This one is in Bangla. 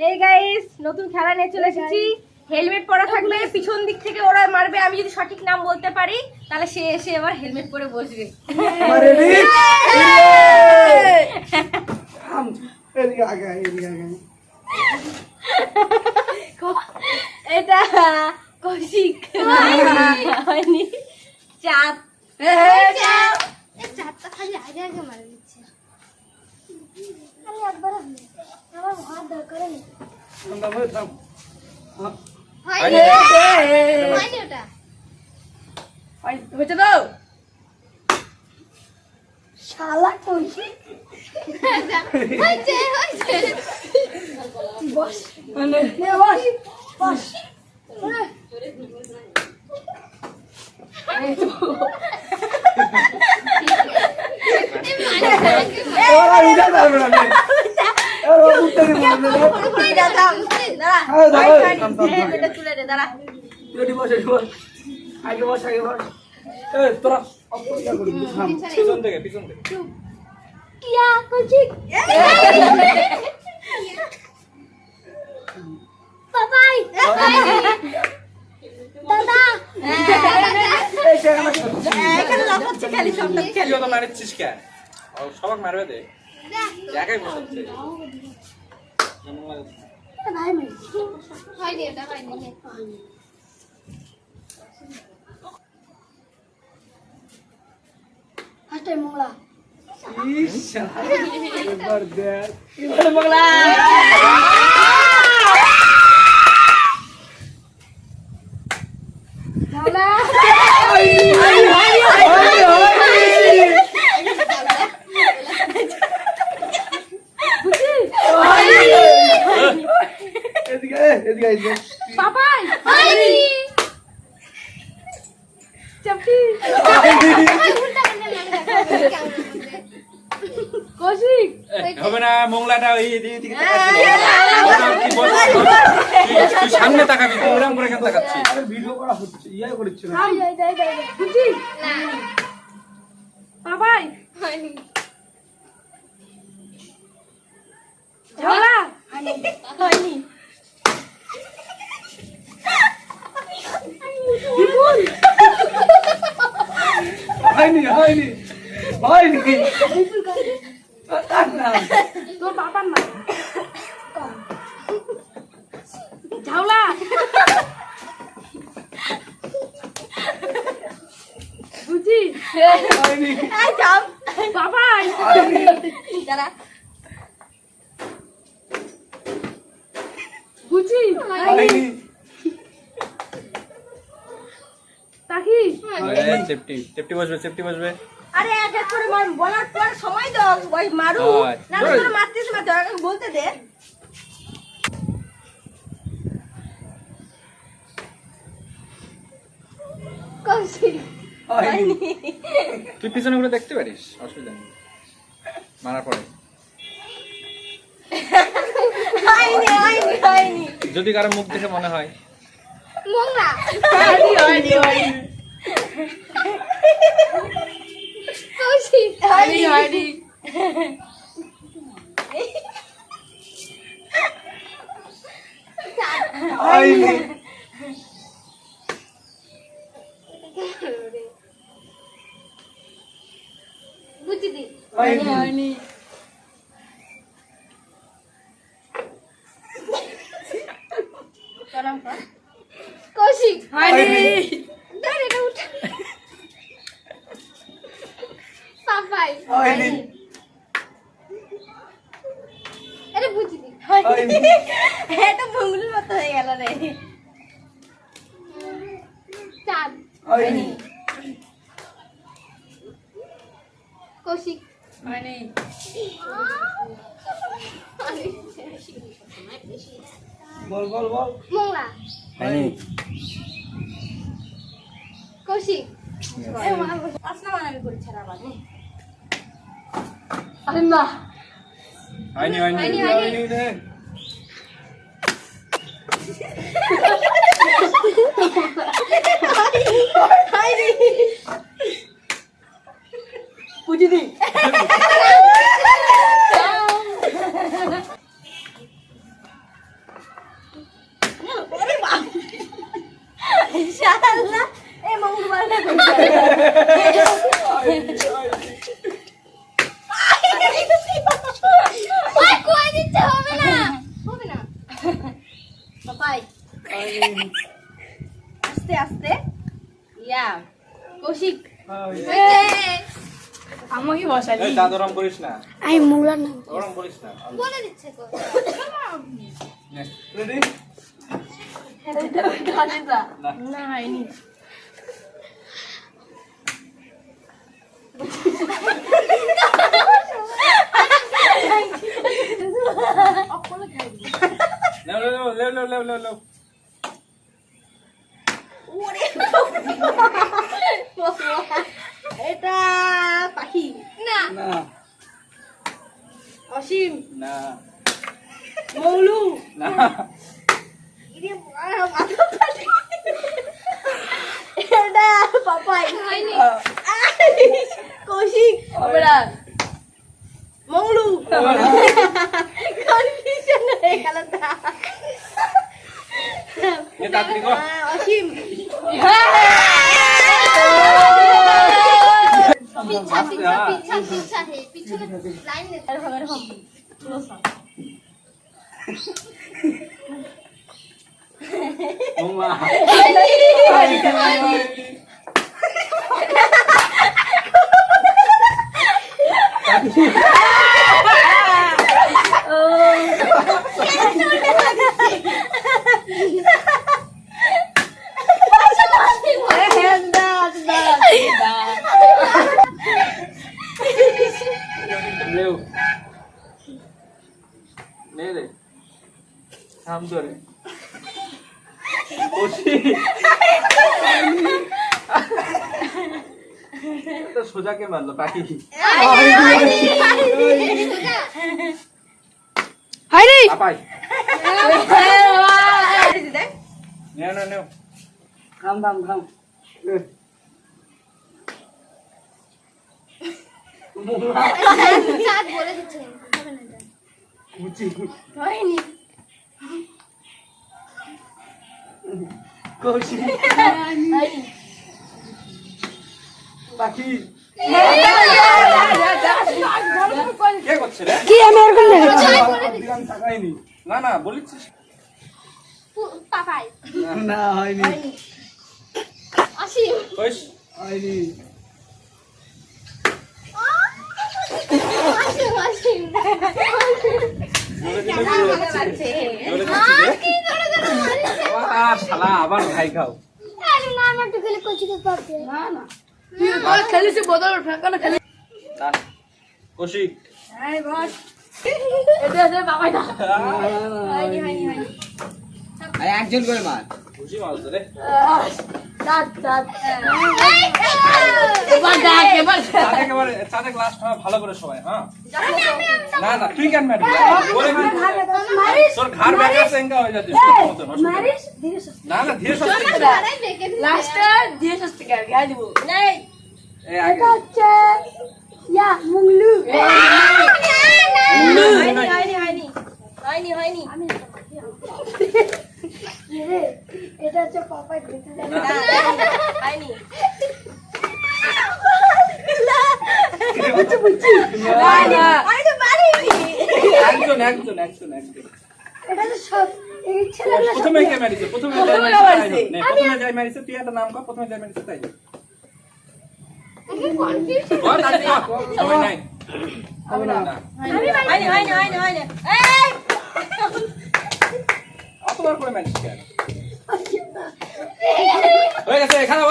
এই গাইস নতুন খেলা নিয়ে চলে এসেছি। হেলমেট পরা থাকবে, পিছন দিক থেকে ওরা মারবে। আমি যদি সঠিক নাম বলতে পারি তাহলে সে এসে এবার হেলমেট পরে বসবে। এটা কৌশিক হয়নি। চাপ চাপটা খালি আগে আগে মারা দিচ্ছে। আমি একবার আমার ভাত দরকার নেই। হয়নি ওটা। হয়েছে তো শালা কৌশিক। হয়েছে হয়েছে। বস নে বস বস। সবাক মারবে দে একাই বসাচ্ছে হয়নি এটা হয়নি। হাসটাই মোংলা। পাপাই চাপটি কৌশিক হবে না মোংলাটা ওই দিকে তুই সামনে তাকাবি তুই ওরকম করে কেন তাকাচ্ছিস ভিডিও করা হচ্ছে ইয়া করছে না বুঝি না পাপাই হয়নি। ঝগড়া হয়নি। হয়নি হয়নি হয়নি তোর বাবার না ঝাউলা বুঝি হয়নি বাবাই দাঁড়া বুঝি হয়নি তাকি চেপটি চেপটি বসবে চেপটি বসবে আরে এক এক করে বলার পর সময় দাও ওই মারু হয়। না তোর মারতিস না তোর আগে বলতে দে। কৌশিক হয়নি তুই পিছনে ঘুরে দেখতে পারিস অসুবিধা নেই মারার পরে হয়নি হয়নি হয়নি যদি কারো মুখ দেখে মনে হয় মোংলা। হয়নি হয়নি হয়নি কৌশিক হয়নি হয়নি হয়নি বুঝি দি হয়নি হয়নি কৌশিক হয়নি দাঁড়া এটা উঠা। পাপাই হয়নি এটা বুঝি দি হয়নি এটা ভঙ্গুলির মতো হয়ে গেল রে। চাঁদ হয়নি কৌশিক হয়নি বল বল বল মোংলা হয়নি কৌশিক আসনা মানাবি করছে না আবার আরে না হয়নি হয়নি হয়নি। হয়নি রে বুঝি দি আল্লাহ এই মঙ্গলবারটা ওই কই দিতে হবে না। হবে না। পাপাই হয়নি আস্তে আস্তে ইয়া কৌশিক আমাকে এই দাদু ওরম করিস না, আই মুলা না ওরম করিস না। বলে দিচ্ছে কো। রেডি না হয়নি লেও লেও লেও লেও লেও লেও লেও। এটা পাখি না না অসীম না মৌলু না এটা পাপাই হয়নি। কৌশিক আমরা মৌলু কনফিউশন হয়ে গেল তা এ তাড়াতাড়ি কর। অসীম পিছা পিছা পিছা পিছা হে পিছনে লাইন দে। ওমা লেও নে রে থাম ধরে বসি তো সোজাকে মারলো পাখি। পাপাই নেও নেও নেও। থাম থাম থাম চাঁদ বলে দিচ্ছে হবে না। কুচি হয়নি কৌশিক পাখি কে করছে রে? দিলাম তাকাইনি না না বলিছিস পাপাই না হয়নি অসীম কইস হয়নি অসীম অসীম বলে দিলে বুঝে যাচ্ছে। বলে দিচ্ছি রে। কি করে করে মারিস আবার শালা আবার ভাই খাও। আরে না আমার তো খেলে কোচিতে পারবে না না খেলিস বদল ফেকানো খেলি না কৌশিক এটা বাবাই না হয়নি হয়নি হয়নি একজন করে মার খুশি মারতো রে। দাঁত দাঁত এই এবার দেখ এবার চাঁদে একেবারে চাঁদে গ্লাস ভালো করে সবাই হ্যাঁ। না না তুই কেন মারবি? বলে মারবি। মারিস তোর ঘাড় ব্যাকা সেঙ্গা হয়ে যাচ্ছে মতন মারিস ধীরে সুস্থে না না ধীরে সুস্থে আরে দেখে লাস্টটা ধীরে সুস্থে কে গায় দিব নাই এই আগে হচ্ছে ইয়া মুংলু হয়নি, হয়নি হয়নি হয়নি হয়নি এটা হচ্ছে পাপাই ঘুরতে যাবে না হয়নি আমি তো পারিনি একজন একজন একজন একজন এটা তো সব এই ছেলে প্রথমে কে মারিছে? প্রথমে যাই প্রথমে মারিছে মারিছে। তাই হোক। নে, প্রথমে যাই মারিছে তুই একটা নাম কর, প্রথমে যাই মারিছে তাই হোক। বল, তাড়াতাড়ি কর, সময় নাই। না, হয়নি হয়নি হয়নি হয়নি এই অতবার করে মারিস কেন? হয়ে গেছে, খারাপ